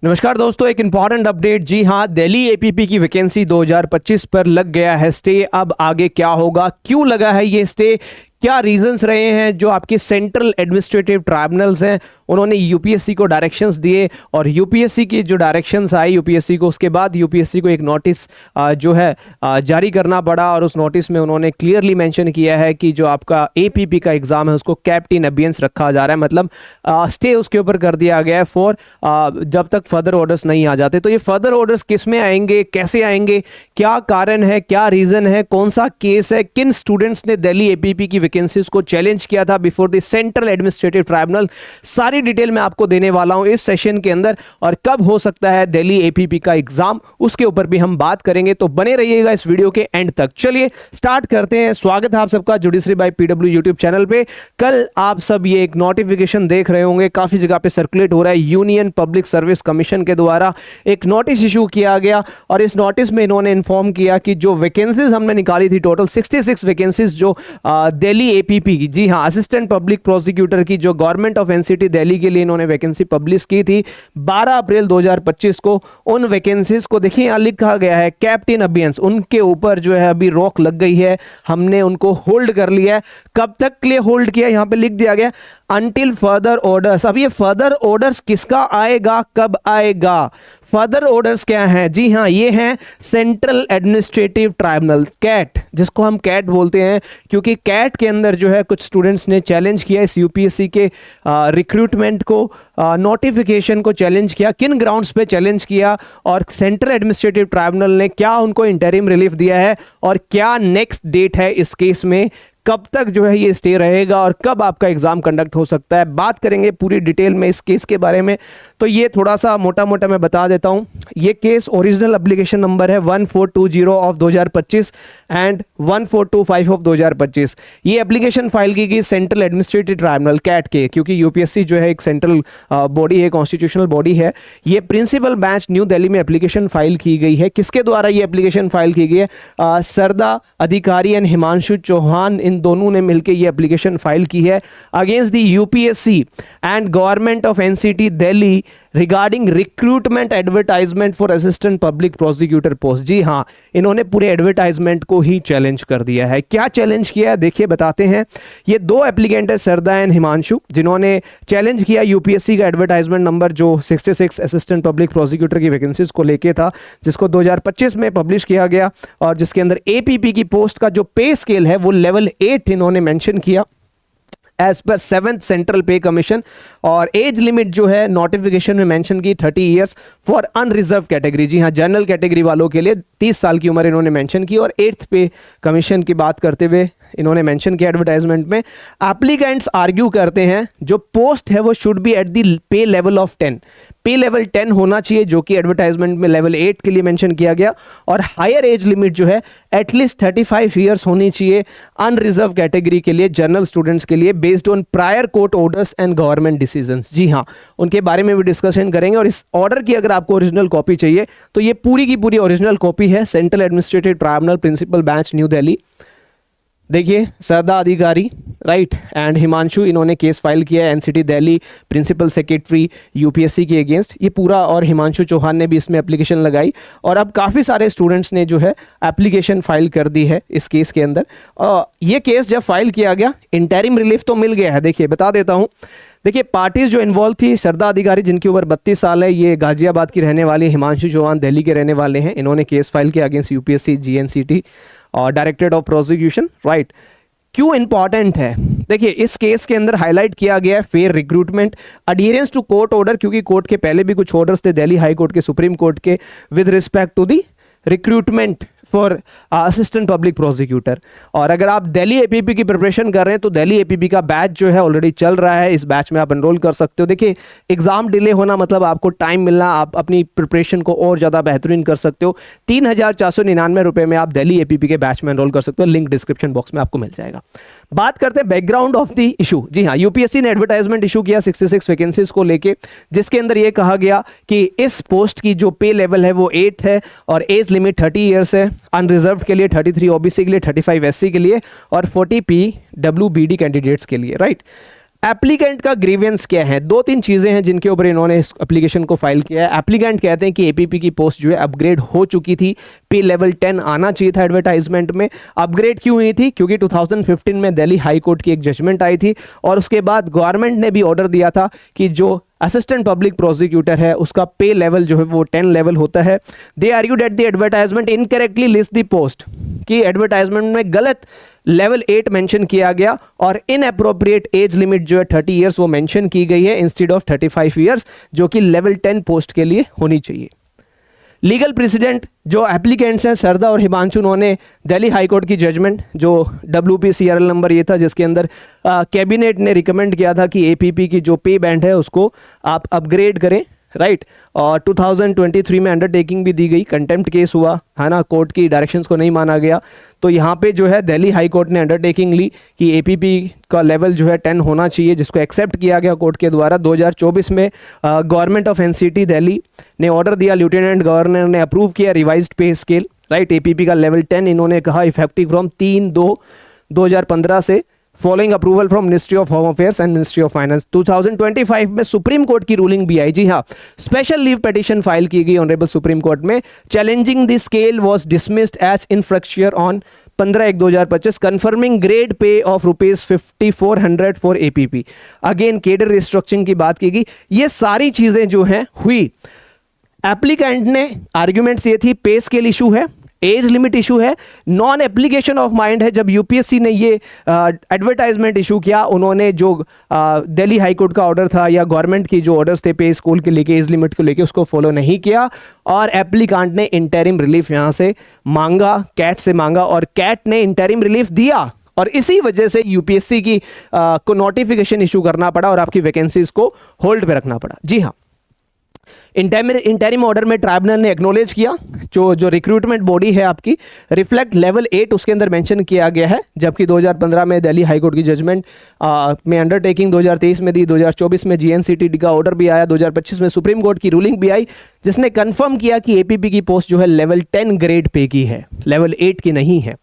नमस्कार दोस्तों, एक इंपॉर्टेंट अपडेट। जी हाँ, दिल्ली एपीपी की वैकेंसी 2025 पर लग गया है स्टे। अब आगे क्या होगा, क्यों लगा है ये स्टे, क्या रीजंस रहे हैं। जो आपके सेंट्रल एडमिनिस्ट्रेटिव ट्राइब्यूनल्स हैं उन्होंने यूपीएससी को डायरेक्शंस दिए और यूपीएससी की जो डायरेक्शंस आई यूपीएससी को, उसके बाद यूपीएससी को एक नोटिस जो है जारी करना पड़ा और उस नोटिस में उन्होंने क्लियरली मेंशन किया है कि जो आपका एपीपी का एग्जाम है उसको कैप्ट इन अबियंस रखा जा रहा है। मतलब स्टे उसके ऊपर कर दिया गया है फॉर जब तक फर्दर ऑर्डर्स नहीं आ जाते। तो ये फर्दर ऑर्डर्स किस में आएंगे, कैसे आएंगे, क्या कारण है, क्या रीजन है, कौन सा केस है, किन स्टूडेंट्स ने दिल्ली एपीपी की वैकेंसीज को चैलेंज किया था before the central administrative tribunal, सारी डिटेल मैं आपको देने वाला हूं इस सेशन के अंदर। और कब हो सकता है दिल्ली एपीपी का एग्जाम, उसके ऊपर भी हम बात करेंगे। तो बने रहिएगा इस वीडियो के एंड तक। चलिए स्टार्ट करते हैं। स्वागत है आप सबका judiciary by PW YouTube channel पे। कल आप सब ये एक नोटिफिकेशन देख रहे होंगे, काफी जगह पे सर्कुलेट हो रहा है। यूनियन पब्लिक सर्विस कमीशन के द्वारा एक नोटिस इशू किया गया और इस नोटिस में इन्होंने इन्फॉर्म किया कि जो वैकेंसीज हमने निकाली थी, टोटल 66 वैकेंसीज जो दिल्ली एपीपी की, जी हाँ, असिस्टेंट पब्लिक प्रोसिक्यूटर की, जो गवर्नमेंट ऑफ एनसीटी दिल्ली के लिए इन्होंने वैकेंसी पब्लिश की थी 12 अप्रैल 2025 को। उन वैकेंसीज को देखिए यहां लिखा गया है कैप्ट इन अबियंस, उनके ऊपर जो है अभी रोक लग गई है, हमने उनको होल्ड कर लिया है। कब तक के लिए होल्ड किया, यहां पे लिख दिया गया अंटिल फर्दर ऑर्डर्स। अब ये फर्दर ऑर्डर्स किसका आएगा, कब आएगा, फर्दर ऑर्डर्स क्या हैं? जी हाँ, ये हैं सेंट्रल एडमिनिस्ट्रेटिव ट्राइब्यूनल, कैट, जिसको हम कैट बोलते हैं, क्योंकि कैट के अंदर जो है कुछ स्टूडेंट्स ने चैलेंज किया इस यूपीएससी के रिक्रूटमेंट को, नोटिफिकेशन को चैलेंज किया। किन ग्राउंड्स पे चैलेंज किया और सेंट्रल एडमिनिस्ट्रेटिव ट्राइब्यूनल ने क्या उनको इंटरिम रिलीफ दिया है और क्या नेक्स्ट डेट है इस केस में, कब तक जो है ये स्टे रहेगा और कब आपका एग्जाम कंडक्ट हो सकता है। बात करेंगे पूरी डिटेल में इस केस के बारे में। तो ये थोड़ा सा मोटा मोटा मैं बता देता हूं। ये केस ओरिजिनल एप्लीकेशन नंबर है 1420 ऑफ 2025 एंड 1425 ऑफ 2025। ये एप्लीकेशन फाइल की गई सेंट्रल एडमिनिस्ट्रेटिव ट्राइब्यूनल कैट के, क्योंकि यूपीएससी जो है एक सेंट्रल बॉडी है, कॉन्स्टिट्यूशनल बॉडी है। ये प्रिंसिपल बेंच न्यू दिल्ली में एप्लीकेशन फाइल की गई है। किसके द्वारा ये एप्लीकेशन फाइल की गई है? सरदा अधिकारी एंड हिमांशु चौहान, इन दोनों ने मिलकर ये एप्लीकेशन फाइल की है against the UPSC and government of NCT Delhi regarding recruitment advertisement for assistant public prosecutor post. जी हां, इन्होंने पूरे एडवर्टाइजमेंट को ही चैलेंज कर दिया है। क्या चैलेंज किया है देखिए, बताते हैं। ये दो एप्लीकेंट है, सरदा एंड हिमांशु, जिन्होंने चैलेंज किया यूपीएससी का एडवर्टाइजमेंट नंबर जो 66 असिस्टेंट पब्लिक प्रोसिक्यूटर की वैकेंसीज को लेके था, जिसको 2025 में पब्लिश किया गया और जिसके अंदर एपीपी की पोस्ट का जो पे स्केल है वो लेवल 8 इन्होंने मेंशन किया एज पर 7th सेंट्रल पे कमीशन। और एज लिमिट जो है नोटिफिकेशन में मेंशन की 30 इयर्स फॉर अनरिजर्व कैटेगरी। जी हाँ, जनरल कैटेगरी वालों के लिए 30 साल की उम्र इन्होंने मेंशन की। और 8th पे कमीशन की बात करते हुए इन्होंने मेंशन किया एडवर्टाइजमेंट में, एप्लीकेंट्स आर्ग्यू करते हैं जो पोस्ट है वो should be at the pay level of 10, पे लेवल 10 होना चाहिए, जो कि एडवर्टाइजमेंट में लेवल 8 के लिए मेंशन किया गया। और हायर एज लिमिट जो है एटलीस्ट 35 इयर्स होनी चाहिए अनरिजर्व कैटेगरी के लिए, जनरल स्टूडेंट्स के लिए, based on prior court orders and government decisions. जी हाँ, उनके बारे में भी डिस्कशन करेंगे। और इस ऑर्डर की अगर आपको ओरिजिनल कॉपी चाहिए तो ये पूरी की पूरी ओरिजिनल कॉपी है, central administrative tribunal principal bench New Delhi. देखिए, सरदा अधिकारी राइट एंड हिमांशु, इन्होंने केस फाइल किया है NCT Delhi principal secretary UPSC के अगेंस्ट, ये पूरा। और हिमांशु चौहान ने भी इसमें एप्लीकेशन लगाई और अब काफ़ी सारे स्टूडेंट्स ने जो है एप्लीकेशन फाइल कर दी है इस केस के अंदर। ये केस जब फाइल किया गया, इंटरिम रिलीफ तो मिल गया है। देखिए बता देता हूँ। देखिए, पार्टीज जो इन्वॉल्व थी, सरदा अधिकारी जिनकी उम्र 32 साल है, ये गाजियाबाद की रहने वाली, हिमांशु चौहान दिल्ली के रहने वाले हैं। इन्होंने केस फाइल किया अगेंस्ट यूपीएससी जीएनसीटी और डायरेक्टरेट ऑफ प्रोसिक्यूशन राइट। क्यों इंपॉर्टेंट है? देखिए, इस केस के अंदर हाईलाइट किया गया है fair recruitment, adherence to court order, क्योंकि कोर्ट के पहले भी कुछ ऑर्डर्स थे दिल्ली हाई कोर्ट के, सुप्रीम कोर्ट के, with respect to the recruitment for assistant public prosecutor. और अगर आप दिल्ली एपीपी की प्रिपरेशन कर रहे हैं तो दिल्ली एपीपी का बैच जो है ऑलरेडी चल रहा है, इस बैच में आप एनरोल कर सकते हो। देखिए, एग्जाम डिले होना मतलब आपको टाइम मिलना, आप अपनी प्रिपरेशन को और ज़्यादा बेहतरीन कर सकते हो। 3499 रुपये में आप दिल्ली एपीपी के बैच में एनरोल कर सकते हो, लिंक डिस्क्रिप्शन बॉक्स में आपको मिल जाएगा। बात करते हैं बैकग्राउंड ऑफ द इशू। जी हाँ, यूपीएससी ने एडवर्टाइजमेंट इशू किया 66 वैकेंसीज को लेके, जिसके अंदर यह कहा गया कि इस पोस्ट की जो पे लेवल है वो 8 है और एज लिमिट 30 ईयर्स है, अनरिजर्व के लिए 33 ओबीसी के लिए, 35 एससी के लिए और 40 पीडब्ल्यूबीडी कैंडिडेट्स के लिए राइट। एप्लीकेंट का ग्रीवेंस क्या है? दो तीन चीज़ें हैं जिनके ऊपर इन्होंने इस एप्लीकेशन को फाइल किया है। एप्लीकेंट कहते हैं कि एपीपी की पोस्ट जो है अपग्रेड हो चुकी थी, पे लेवल 10 आना चाहिए था एडवर्टाइजमेंट में। अपग्रेड क्यों हुई थी? क्योंकि 2015 में दिल्ली हाई कोर्ट की एक जजमेंट आई थी और उसके बाद गवर्नमेंट ने भी ऑर्डर दिया था कि जो असिस्टेंट पब्लिक प्रोसिक्यूटर है उसका पे लेवल जो है वो 10 लेवल होता है। They argued that the advertisement incorrectly list the post, कि एडवर्टाइजमेंट में गलत लेवल 8 मेंशन किया गया और इनअप्रोप्रिएट एज लिमिट जो है 30 इयर्स वो मेंशन की गई है इंस्टेड ऑफ 35 इयर्स, जो कि लेवल 10 पोस्ट के लिए होनी चाहिए। लीगल प्रेसिडेंट जो एप्लीकेंट्स हैं सरदा और हिमांशु, उन्होंने दिल्ली हाई कोर्ट की जजमेंट जो WPCRL नंबर ये था जिसके अंदर कैबिनेट ने रिकमेंड किया था कि एपीपी की जो पे बैंड है उसको आप अपग्रेड करें, राइट। और 2023 में अंडरटेकिंग भी दी गई, कंटेम्प्ट केस हुआ है ना, कोर्ट की डायरेक्शंस को नहीं माना गया। तो यहाँ पे जो है दिल्ली हाई कोर्ट ने अंडरटेकिंग ली कि एपीपी का लेवल जो है 10 होना चाहिए, जिसको एक्सेप्ट किया गया कोर्ट के द्वारा। 2024 में गवर्नमेंट ऑफ एनसीटी दिल्ली ने ऑर्डर दिया, लेफ्टिनेंट गवर्नर ने अप्रूव किया रिवाइज्ड पे स्केल, राइट। एपीपी का लेवल 10 इन्होंने कहा इफेक्टिव फ्रॉम 3/2/2015 से, following approval from ministry of home affairs and ministry of finance. 2025 में सुप्रीम कोर्ट की रूलिंग भी आई, जी हाँ, स्पेशल लीव पिटीशन फाइल की गई ऑनरेबल सुप्रीम कोर्ट में। Challenging the scale was dismissed as infructuous on 15/1/2025, confirming grade pay of ₹5400 for APP. Again cadre restructuring की बात की गई। ये सारी चीजें जो हैं हुई। एप्लीकेंट ने आर्ग्यूमेंट्स ये थी, पे स्केल इशू है, एज लिमिट इशू है, नॉन एप्लीकेशन ऑफ माइंड है। जब यूपीएससी ने ये एडवर्टाइजमेंट इशू किया, उन्होंने जो दिल्ली हाई कोर्ट का ऑर्डर था या गवर्नमेंट की जो ऑर्डर्स थे पे स्कूल के लेके, एज लिमिट को लेके, उसको फॉलो नहीं किया और एप्लीकांट ने इंटरिम रिलीफ यहाँ से मांगा, कैट से मांगा और कैट ने इंटरिम रिलीफ दिया और इसी वजह से यूपीएससी की को नोटिफिकेशन इशू करना पड़ा और आपकी वैकेंसीज को होल्ड पे रखना पड़ा। जी हाँ, इंटरिम ऑर्डर में ट्राइब्यूनल ने एक्नॉलेज किया जो रिक्रूटमेंट बॉडी है आपकी, रिफ्लेक्ट लेवल 8 उसके अंदर मेंशन किया गया है, जबकि 2015 में दिल्ली हाई कोर्ट की जजमेंट में अंडरटेकिंग 2023 में दी, 2024 में जीएनसीटी का ऑर्डर भी आया, 2025 में सुप्रीम कोर्ट की रूलिंग भी आई जिसने कंफर्म किया कि एपीपी की पोस्ट जो है लेवल 10 ग्रेड पे की है, लेवल 8 की नहीं है,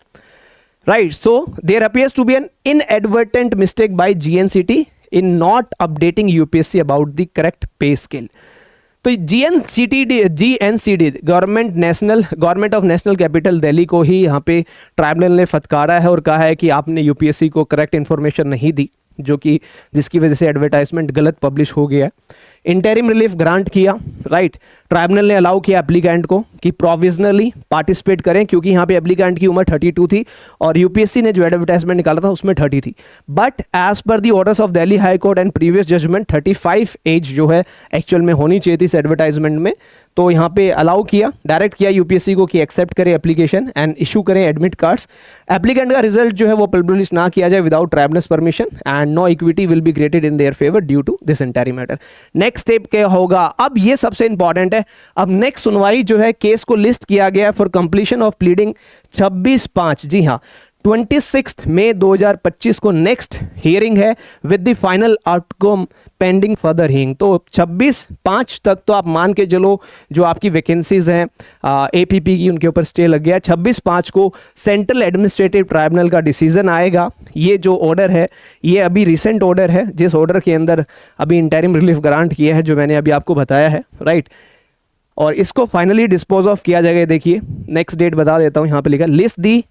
right. So there appears to be an inadvertent mistake by GNCT in not updating UPSC about the correct pay scale. तो GNCT government of national capital Delhi को ही यहाँ पे ट्राइब्यूनल ने फटकारा है और कहा है कि आपने यूपीएससी को करेक्ट इन्फॉर्मेशन नहीं दी, जिसकी वजह से एडवर्टाइजमेंट गलत पब्लिश हो गया है। इंटरिम रिलीफ ग्रांट किया, राइट। ट्राइब्यूनल ने अलाउ किया एप्लीकेंट को कि प्रोविजनली पार्टिसिपेट करें, क्योंकि यहाँ पे एप्लीकेंट की उम्र 32 थी और यूपीएससी ने जो एडवर्टाइजमेंट निकाला था उसमें 30 थी। But as per the orders of Delhi high court and previous judgement 35 as जो है एक्चुअल में होनी चाहिए थी इस एडवर्टाइजमेंट में। तो यहाँ पे अलाउ किया, डायरेक्ट किया यूपीएससी को कि एक्सेप्ट करें एप्लीकेशन एंड इशू करें एडमिट कार्ड्स। एप्लीकेंट का रिजल्ट जो है वो पब्लिश ना किया जाए without tribunal permission and no equity will be granted in their favour due to this interim matter. Next step क्या होगा? अब ये सबसे इंपॉर्टेंट है। अब नेक्स्ट सुनवाई जो है, केस को लिस्ट किया गया फॉर कंप्लीशन ऑफ प्लीडिंग 26/5, जी हाँ 26 मई 2025 को नेक्स्ट हियरिंग है with the final outcome pending further hearing. तो 26/5 तक तो आप मान के चलो जो आपकी वैकेंसीज हैं एपीपी की उनके ऊपर स्टे लग गया। 26/5 को सेंट्रल एडमिनिस्ट्रेटिव ट्राइब्यूनल का डिसीजन आएगा। ये जो ऑर्डर है ये अभी रिसेंट ऑर्डर है, जिस ऑर्डर के अंदर अभी इंटरिम रिलीफ ग्रांट किया है जो मैंने अभी आपको बताया है, राइट। और इसको फाइनली डिस्पोज ऑफ किया जाएगा। देखिए नेक्स्ट डेट बता देता हूँ, यहाँ पे लिखा list the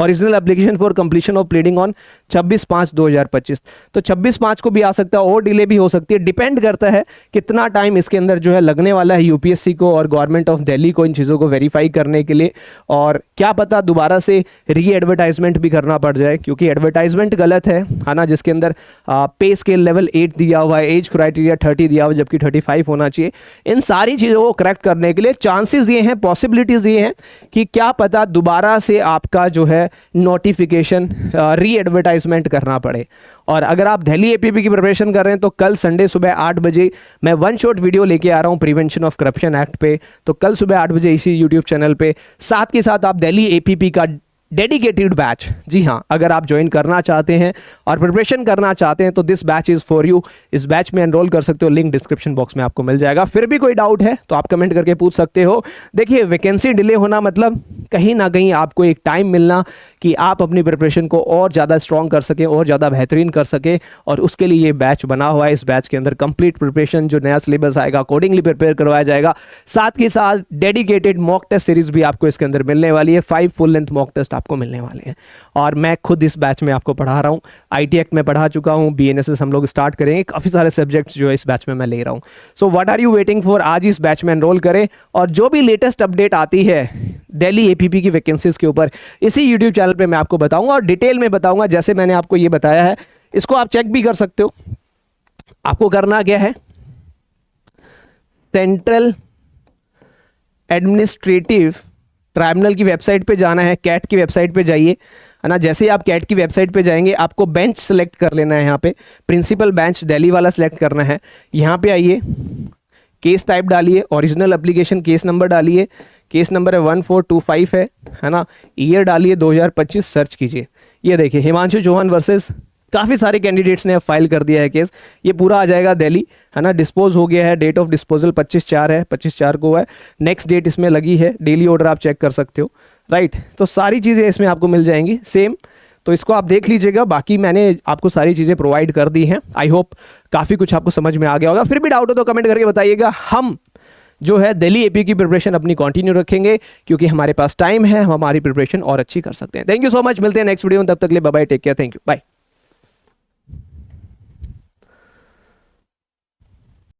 original application for completion of pleading on 26/5/2025। तो 26/5 को भी आ सकता है और डिले भी हो सकती है, डिपेंड करता है कितना टाइम इसके अंदर जो है लगने वाला है यूपीएससी को और गवर्नमेंट ऑफ दिल्ली को इन चीज़ों को वेरीफाई करने के लिए। और क्या पता दोबारा से री एडवर्टाइजमेंट भी करना पड़ जाए, क्योंकि एडवर्टाइजमेंट गलत है ना, जिसके अंदर पे स्केल लेवल 8 दिया हुआ है, एज क्राइटेरिया 30 दिया हुआ है जबकि 35 होना चाहिए। इन सारी चीज़ों को करेक्ट करने के लिए चांसेस ये हैं, पॉसिबिलिटीज़ ये हैं कि क्या पता दोबारा से आपका जो है नोटिफिकेशन री एडवर्टाइजमेंट करना पड़े। और अगर आप दिल्ली एपीपी की प्रिपरेशन कर रहे हैं तो कल संडे सुबह 8 बजे मैं वन शॉट वीडियो लेके आ रहा हूं प्रिवेंशन ऑफ करप्शन एक्ट पे। तो कल सुबह 8 बजे इसी यूट्यूब चैनल पे, साथ के साथ आप दिल्ली एपीपी का डेडिकेटेड बैच, जी हाँ, अगर आप ज्वाइन करना चाहते हैं और प्रिपरेशन करना चाहते हैं तो this batch is for you. इस बैच में एनरोल कर सकते हो, लिंक डिस्क्रिप्शन बॉक्स में आपको मिल जाएगा। फिर भी कोई डाउट है तो आप कमेंट करके पूछ सकते हो। देखिए वैकेंसी डिले होना मतलब कहीं ना कहीं आपको एक टाइम मिलना कि आप अपनी प्रिपरेशन को और ज़्यादा स्ट्रॉन्ग कर सकें और ज़्यादा बेहतरीन कर सकें, और उसके लिए ये बैच बना हुआ है। इस बैच के अंदर कंप्लीट प्रिपरेशन, जो नया सिलेबस आएगा अकॉर्डिंगली प्रिपेयर करवाया जाएगा। साथ के साथ डेडिकेटेड मॉक टेस्ट सीरीज भी आपको इसके अंदर मिलने वाली है। 5 फुल लेंथ मॉक टेस्ट आपको मिलने वाले हैं, और मैं खुद इस बैच में आपको पढ़ा रहा हूँ। IT एक्ट में पढ़ा चुका हूँ, BNSS हम लोग स्टार्ट करेंगे, काफ़ी सारे सब्जेक्ट्स जो है इस बैच में मैं ले रहा हूँ। So what are you waiting for, आज इस बैच में एनरोल करें, और जो भी लेटेस्ट अपडेट आती है दिल्ली APP की वैकेंसीज के ऊपर इसी यूट्यूब चैनल पे मैं आपको बताऊंगा, और डिटेल में बताऊंगा। जैसे मैंने आपको ये बताया है, इसको आप चेक भी कर सकते हो। आपको करना क्या है, सेंट्रल एडमिनिस्ट्रेटिव ट्राइब्यूनल की वेबसाइट पे जाना है, कैट की वेबसाइट पे जाइए, है ना। जैसे ही आप कैट की वेबसाइट पे जाएंगे, आपको बेंच सेलेक्ट कर लेना है। यहाँ पे प्रिंसिपल बेंच दिल्ली वाला सेलेक्ट करना है। यहाँ पे आइए, केस टाइप डालिए, ओरिजिनल एप्लीकेशन केस नंबर डालिए, केस नंबर है 1425 है ना। ईयर डालिए 2025, सर्च कीजिए। ये देखिए हिमांशु चौहान वर्सेस काफ़ी सारे कैंडिडेट्स ने अब फाइल कर दिया है केस। ये पूरा आ जाएगा दिल्ली, है ना। डिस्पोज हो गया है, डेट ऑफ डिस्पोजल 25/4 है, 25/4 को हुआ है। नेक्स्ट डेट इसमें लगी है, डेली ऑर्डर आप चेक कर सकते हो, राइट। तो सारी चीज़ें इसमें आपको मिल जाएंगी सेम, तो इसको आप देख लीजिएगा। बाकी मैंने आपको सारी चीज़ें प्रोवाइड कर दी हैं। आई होप काफ़ी कुछ आपको समझ में आ गया होगा। फिर भी डाउट हो तो कमेंट करके बताइएगा। हम जो है दिल्ली AP की प्रिपरेशन अपनी कंटिन्यू रखेंगे, क्योंकि हमारे पास टाइम है, हम हमारी प्रिपरेशन और अच्छी कर सकते हैं। थैंक यू सो मच, मिलते हैं नेक्स्ट वीडियो में, तब तक के लिए bye bye, take care, thank you, bye.